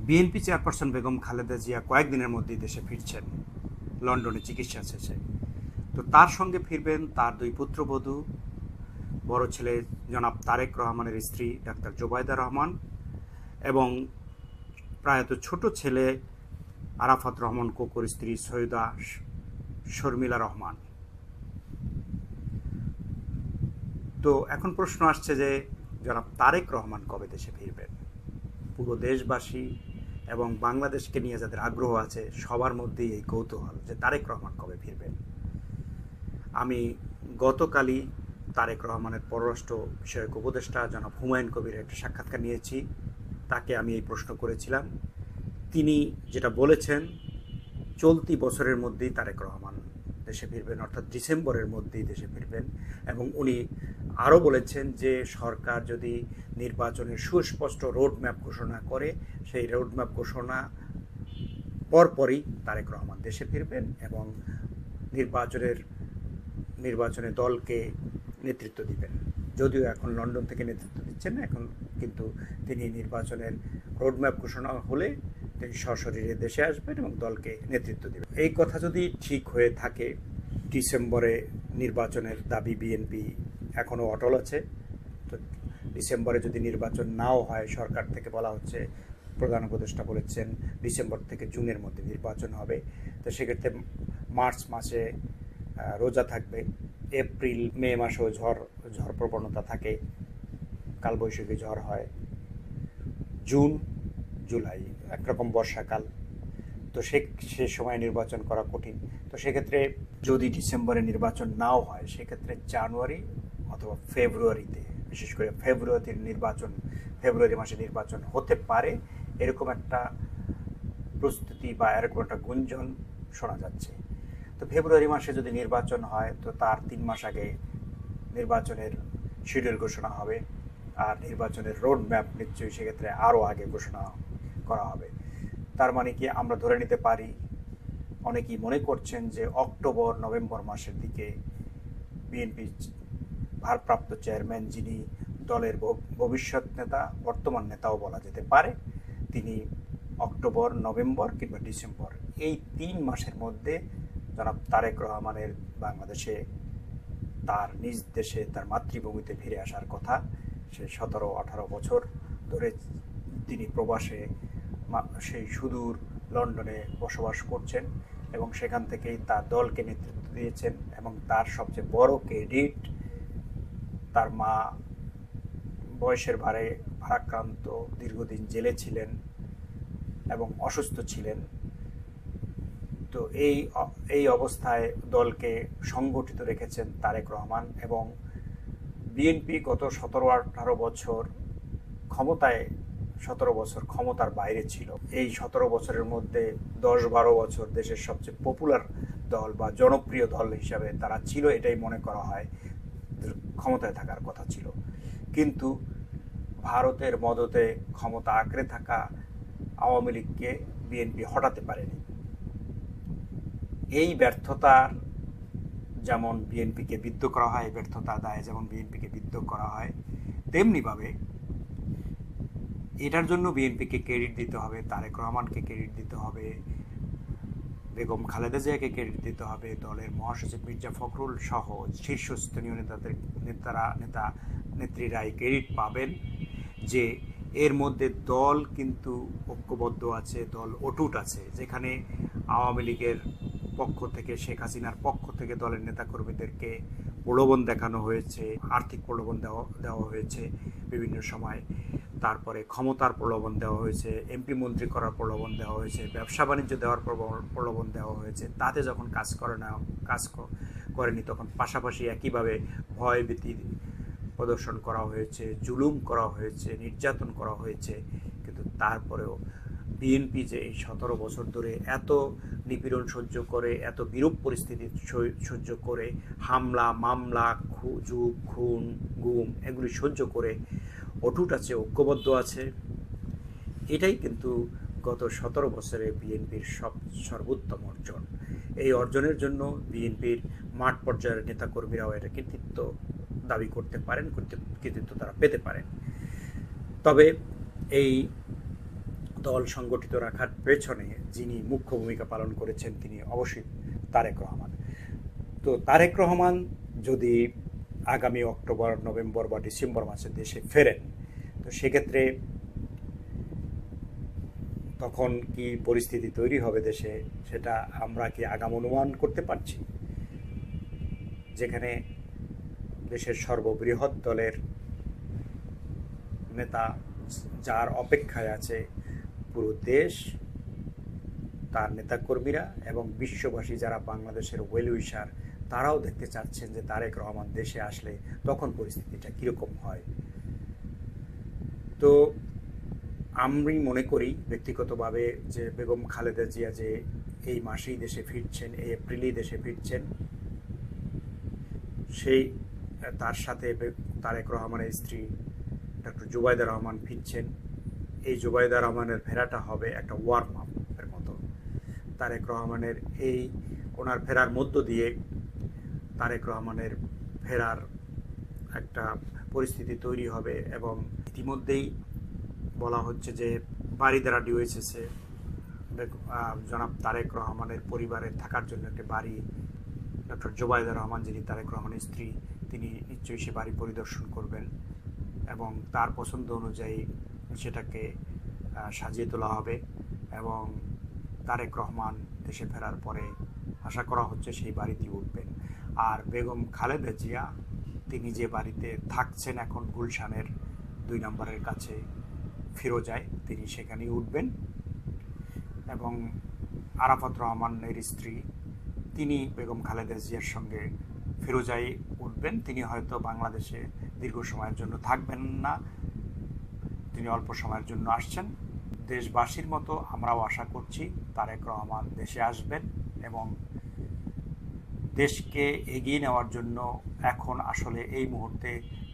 BNP chairperson Begum Khaleda Zia কয়েকদিনের মধ্যেই দেশে ফিরছেন, লন্ডনে চিকিৎসা শেষে। তো তার সঙ্গে ফিরবেন তার দুই পুত্রবধূ, বড় ছেলে জনাব তারেক রহমানের স্ত্রী ডাক্তার জোবায়দা রহমান এবং প্রয়াত ছোট ছেলে আরাফাত রহমান কোকোর স্ত্রী সৈয়দা শর্মিলা রহমান। তো এখন প্রশ্ন আসছে যে জনাব তারেক রহমান কবে দেশে ফিরবেন। পুরো দেশবাসী এবং বাংলাদেশকে নিয়ে যাদের আগ্রহ আছে সবার মধ্যেই এই কৌতূহল যে তারেক রহমান কবে ফিরবেন। আমি গতকালই তারেক রহমানের পররাষ্ট্র বিষয়ক উপদেষ্টা জনাব হুমায়ুন কবিরের একটা সাক্ষাৎকার নিয়েছি। তাকে আমি এই প্রশ্ন করেছিলাম। তিনি যেটা বলেছেন, চলতি বছরের মধ্যেই তারেক রহমান দেশে ফিরবেন, অর্থাৎ ডিসেম্বরের মধ্যেই দেশে ফিরবেন। এবং উনি আরও বলেছেন যে সরকার যদি নির্বাচনের সুস্পষ্ট রোডম্যাপ ঘোষণা করে, সেই রোডম্যাপ ঘোষণা পরপরই তারেক রহমান দেশে ফিরবেন এবং নির্বাচনে দলকে নেতৃত্ব দিবেন। যদিও এখন লন্ডন থেকে নেতৃত্ব দিচ্ছেন না, এখন কিন্তু তিনি নির্বাচনের রোডম্যাপ ঘোষণা হলে তিনি সশরীরে দেশে আসবেন এবং দলকে নেতৃত্ব দেবেন। এই কথা যদি ঠিক হয়ে থাকে, ডিসেম্বরে নির্বাচনের দাবি বিএনপি এখনও অটল আছে। তো ডিসেম্বরে যদি নির্বাচন নাও হয়, সরকার থেকে বলা হচ্ছে, প্রধান উপদেষ্টা বলেছেন ডিসেম্বর থেকে জুনের মধ্যে নির্বাচন হবে। তো সেক্ষেত্রে মার্চ মাসে রোজা থাকবে, এপ্রিল মে মাসেও ঝড় প্রবণতা থাকে, কালবৈশাখী ঝড় হয়, জুন জুলাই একরকম বর্ষাকাল। তো সে সময় নির্বাচন করা কঠিন। তো সেক্ষেত্রে যদি ডিসেম্বরে নির্বাচন নাও হয়, সেক্ষেত্রে জানুয়ারি অথবা ফেব্রুয়ারিতে, বিশেষ করে ফেব্রুয়ারি মাসে নির্বাচন হতে পারে, এরকম একটা প্রস্তুতি বা এরকম একটা গুঞ্জন শোনা যাচ্ছে। তো ফেব্রুয়ারি মাসে যদি নির্বাচন হয়, তো তার 3 মাস আগে নির্বাচনের শিডিউল ঘোষণা হবে, আর নির্বাচনের রোড ম্যাপ নিশ্চয়ই সেক্ষেত্রে আরও আগে ঘোষণা করা হবে। তার মানে কি আমরা ধরে নিতে পারি, অনেকেই মনে করছেন যে অক্টোবর নভেম্বর মাসের দিকে বিএনপি ভারপ্রাপ্ত চেয়ারম্যান, যিনি দলের ভবিষ্যৎ নেতা, বর্তমান নেতাও বলা যেতে পারে, তিনি অক্টোবর নভেম্বর কিংবা ডিসেম্বর এই 3 মাসের মধ্যে জনাব তারেক রহমানের বাংলাদেশে, তার নিজ দেশে, তার মাতৃভূমিতে ফিরে আসার কথা। সে 17-18 বছর ধরে তিনি প্রবাসে সেই সুদূর লন্ডনে বসবাস করছেন এবং সেখান থেকেই তার দলকে নেতৃত্ব দিয়েছেন। এবং তার সবচেয়ে বড় ক্রেডিট, তার মা বয়সের ভারে ভারাক্রান্ত, দীর্ঘদিন জেলে ছিলেন এবং অসুস্থ ছিলেন। তো এই অবস্থায় দলকে সংগঠিত রেখেছেন তারেক রহমান। এবং বিএনপি গত 17-18 বছর 17 বছর ক্ষমতার বাইরে ছিল। এই 17 বছরের মধ্যে 10-12 বছর দেশের সবচেয়ে পপুলার দল বা জনপ্রিয় দল হিসাবে তারা ছিল, এটাই মনে করা হয় ক্ষমতায় থাকার কথা ছিল। কিন্তু ভারতের মদতে ক্ষমতা আঁকড়ে থাকা আওয়ামী লীগকে বিএনপি হটাতে পারেনি। এই ব্যর্থতার যেমন বিএনপিকে বিদ্ধ করা হয়, ব্যর্থতা দায়ে যেমন বিএনপিকে বিদ্ধ করা হয়, তেমনিভাবে এটার জন্য বিএনপিকে ক্রেডিট দিতে হবে, তারেক রহমানকে ক্রেডিট দিতে হবে, বেগম খালেদা জিয়াকে ক্রেডিট দিতে হবে, দলের মহাসচিব মির্জা ফখরুল সহ শীর্ষস্থানীয় নেত্রীরাই ক্রেডিট পাবেন যে এর মধ্যে দল কিন্তু ঐক্যবদ্ধ আছে, দল অটুট আছে। যেখানে আওয়ামী লীগের পক্ষ থেকে, শেখ হাসিনার পক্ষ থেকে দলের নেতাকর্মীদেরকে প্রলোভন দেখানো হয়েছে, আর্থিক প্রলোভন দেওয়া হয়েছে বিভিন্ন সময়, তারপরে ক্ষমতার প্রলোভন দেওয়া হয়েছে, এমপি মন্ত্রী করার প্রলোভন দেওয়া হয়েছে, ব্যবসা বাণিজ্য দেওয়ার প্রলোভন দেওয়া হয়েছে। তাতে যখন কাজ করেনি, তখন পাশাপাশি একইভাবে ভয় ভীতি প্রদর্শন করা হয়েছে, জুলুম করা হয়েছে, নির্যাতন করা হয়েছে। কিন্তু তারপরেও বিএনপি যে এই 17 বছর ধরে এত নিপীড়ন সহ্য করে, এত বিরূপ পরিস্থিতি সহ্য করে, হামলা মামলা, খুন গুম এগুলি সহ্য করে অটুট আছে, ঐক্যবদ্ধ আছে, এটাই কিন্তু গত 17 বছরে বিএনপির সর্বোত্তম অর্জন। এই অর্জনের জন্য বিএনপির মাঠ পর্যায়ের নেতাকর্মীরাও এটা কৃতিত্ব দাবি করতে পারেন, কৃতিত্ব তারা পেতে পারেন। তবে এই দল সংগঠিত রাখার পেছনে যিনি মুখ্য ভূমিকা পালন করেছেন তিনি অবশ্যই তারেক রহমান। তো তারেক রহমান যদি আগামী অক্টোবর, নভেম্বর বা ডিসেম্বর মাসে দেশে ফেরেন, তো সেক্ষেত্রে তখন কি পরিস্থিতি তৈরি হবে দেশে, সেটা আমরা কি আগাম অনুমান করতে পারছি? যেখানে দেশের সর্ববৃহৎ দলের নেতা, যার অপেক্ষায় আছে পুরো দেশ, তার নেতাকর্মীরা এবং বিশ্ববাসী যারা বাংলাদেশের ওয়েল উইশার, তারাও দেখতে চাচ্ছেন যে তারেক রহমান দেশে আসলে তখন পরিস্থিতিটা কীরকম হয়। তো আমি মনে করি ব্যক্তিগতভাবে যে বেগম খালেদা জিয়া যে এই মাসেই দেশে ফিরছেন, এই এপ্রিলেই দেশে ফিরছেন, সেই তার সাথে তারেক রহমানের স্ত্রী ডক্টর জুবাইদা রহমান ফিরছেন। এই জুবাইদা রহমানের ফেরাটা হবে একটা ওয়ার্ম আপের মতো। তারেক রহমানের ওনার ফেরার মধ্য দিয়ে তারেক রহমানের ফেরার একটা পরিস্থিতি তৈরি হবে এবং ইতিমধ্যেই বলা হচ্ছে যে বারিধারা ডিওএইচএসে জনাব তারেক রহমানের পরিবারের থাকার জন্য একটি বাড়ি, ডক্টর জুবাইদা রহমান যিনি তারেক রহমানের স্ত্রী, তিনি নিশ্চয়ই সে বাড়ি পরিদর্শন করবেন এবং তার পছন্দ অনুযায়ী সেটাকে সাজিয়ে তোলা হবে এবং তারেক রহমান দেশে ফেরার পরে আশা করা হচ্ছে সেই বাড়িতেই উঠবেন। আর বেগম খালেদা জিয়া তিনি যে বাড়িতে থাকছেন এখন গুলশানের 2 নম্বরের কাছে ফিরোজায়, তিনি সেখানেই উঠবেন এবং আরাফাত রহমানের স্ত্রী তিনি বেগম খালেদা জিয়ার সঙ্গে ফিরোজায় উঠবেন। তিনি হয়তো বাংলাদেশে দীর্ঘ সময়ের জন্য থাকবেন না, তিনি অল্প সময়ের জন্য আসছেন। দেশবাসীর মতো আমরাও আশা করছি তারেক রহমান দেশে আসবেন এবং দেশকে এগিয়ে নেওয়ার জন্য এখন আসলে এই মুহূর্তে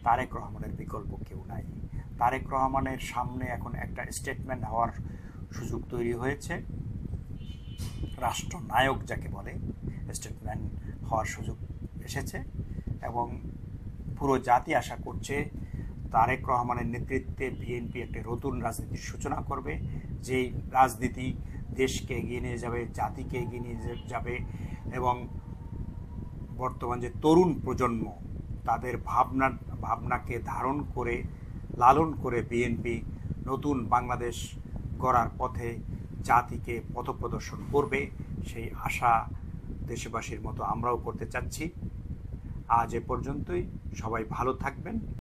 তারেক রহমানের বিকল্প কেউ নাই। তারেক রহমানের সামনে এখন একটা স্টেটমেন্ট হওয়ার সুযোগ তৈরি হয়েছে, রাষ্ট্রনায়ক যাকে বলে, স্টেটমেন্ট হওয়ার সুযোগ এসেছে এবং পুরো জাতি আশা করছে তারেক রহমানের নেতৃত্বে বিএনপি একটি নতুন রাজনীতির সূচনা করবে, যেই রাজনীতি দেশকে এগিয়ে নিয়ে যাবে, জাতিকে এগিয়ে নিয়ে যাবে এবং বর্তমান যে তরুণ প্রজন্ম তাদের ভাবনাকে ধারণ করে লালন করে বিএনপি নতুন বাংলাদেশ গড়ার পথে জাতিকে পথপ্রদর্শন করবে, সেই আশা দেশবাসীর মতো আমরাও করতে চাচ্ছি। আজ এ পর্যন্তই, সবাই ভালো থাকবেন।